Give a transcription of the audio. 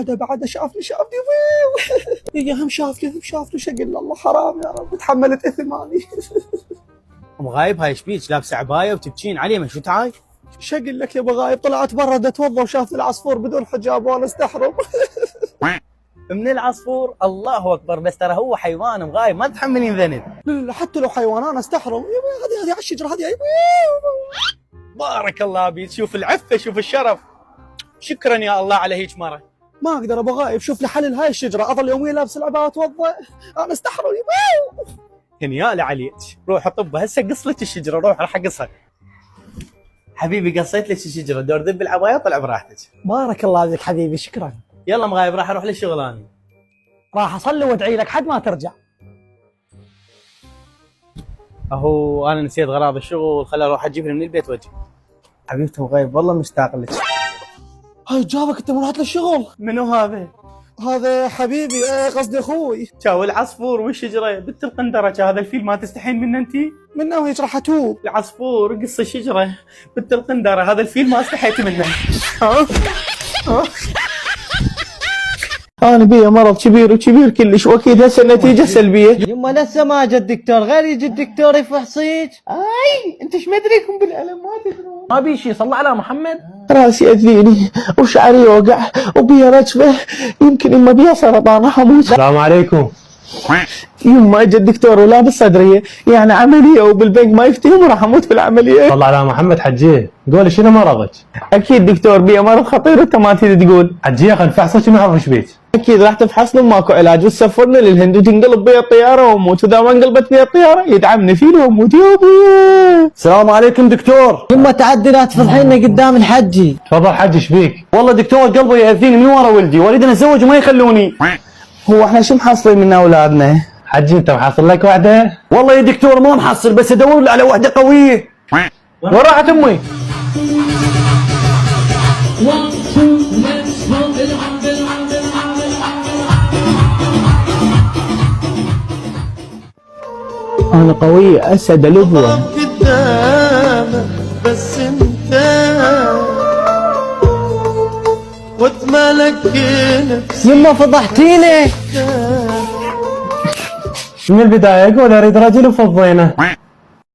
بعدها شافني يا هم شافني شو اقول له الله حرام يا رب تحملت اثم اني. ام غايب هاي شبيك لابسه عبايه وتبكين علي من شو تعاي؟ شو اقول لك يا ابو غايب طلعت برا اتوضا وشافت العصفور بدون حجاب وانا استحرم. من العصفور؟ الله اكبر، بس ترى هو حيوان ام غايب ما تحملين ذنب. لا حتى لو حيوان انا استحرم. هذه على الشجره هذه. بارك الله بيك، شوف العفه شوف الشرف. شكرا يا الله على هيك مره. ما اقدر ابو غايب، شوف لي حل هاي الشجره، اظل يوميا لابس العباءه اتوضا انا استحرم. هنيالي عليك، روح طب هسه قص لك الشجره، روح راح اقصها. حبيبي قصيت لك الشجره، دور ذب العبايه طلع براحتك. بارك الله فيك حبيبي شكرا. يلا مغايب راح اروح للشغل انا. راح اصلي وادعي لك حد ما ترجع. اهو انا نسيت غراض الشغل، خل اروح اجيبني من البيت واجي. حبيبتي مغايب والله مشتاق لك. هاي جابك انت من رحت للشغل؟ منو هذا؟ هذا حبيبي قصدي اخوي. شاو العصفور والشجره بنت القندره، هذا الفيل ما تستحين منه انت؟ منه هيك راح اتوب. العصفور قص الشجره بنت القندره، هذا الفيل ما استحيت منه. انا بيا مرض كبير وكبير كلش، واكيد هسه النتيجه سلبيه. يما لسه ما جا الدكتور، غير يجي الدكتور يفحصيك. اي انت ايش مدريكم بالالم ما تدرون. ما بي شيء، صلى على محمد. راسي اذيني وشعري يوقع وبيا رجفه، يمكن يما بيا سرطان راح اموت. السلام عليكم. يما اجى الدكتور ولابس صدريه، يعني عمليه وبالبنك ما يفتهم وراح اموت بالعمليه. صلى على محمد. حجيه قولي شنو مرضك؟ اكيد دكتور بيا مرض خطير انت ما تريد تقول. حجيه خل نفحصك ونعرف ايش بيك. اكيد راح تفحصنا وماكو علاج وتسفرنا للهند وتنقلب بيا الطياره واموت، واذا ما انقلبت بيا الطياره يدعمني فيني واموت يا ابويا. السلام عليكم دكتور. يما تعدي لا تفضحينا قدام الحجي. تفضل حجي ايش بيك؟ والله دكتور قلبي ياذيني من ورا ولدي، واريد ان اتزوج وما يخلوني. هو احنا شو محصلين من اولادنا؟ حجي انت محصل لك واحده؟ والله يا دكتور ما محصل، بس ادور له على واحده قويه. وين راحت امي؟ انا قوية اسد الابوة قدامك بس انت واتملك نفسي. يما فضحتيني. من البدايه اقول اريد رجل وفضينا.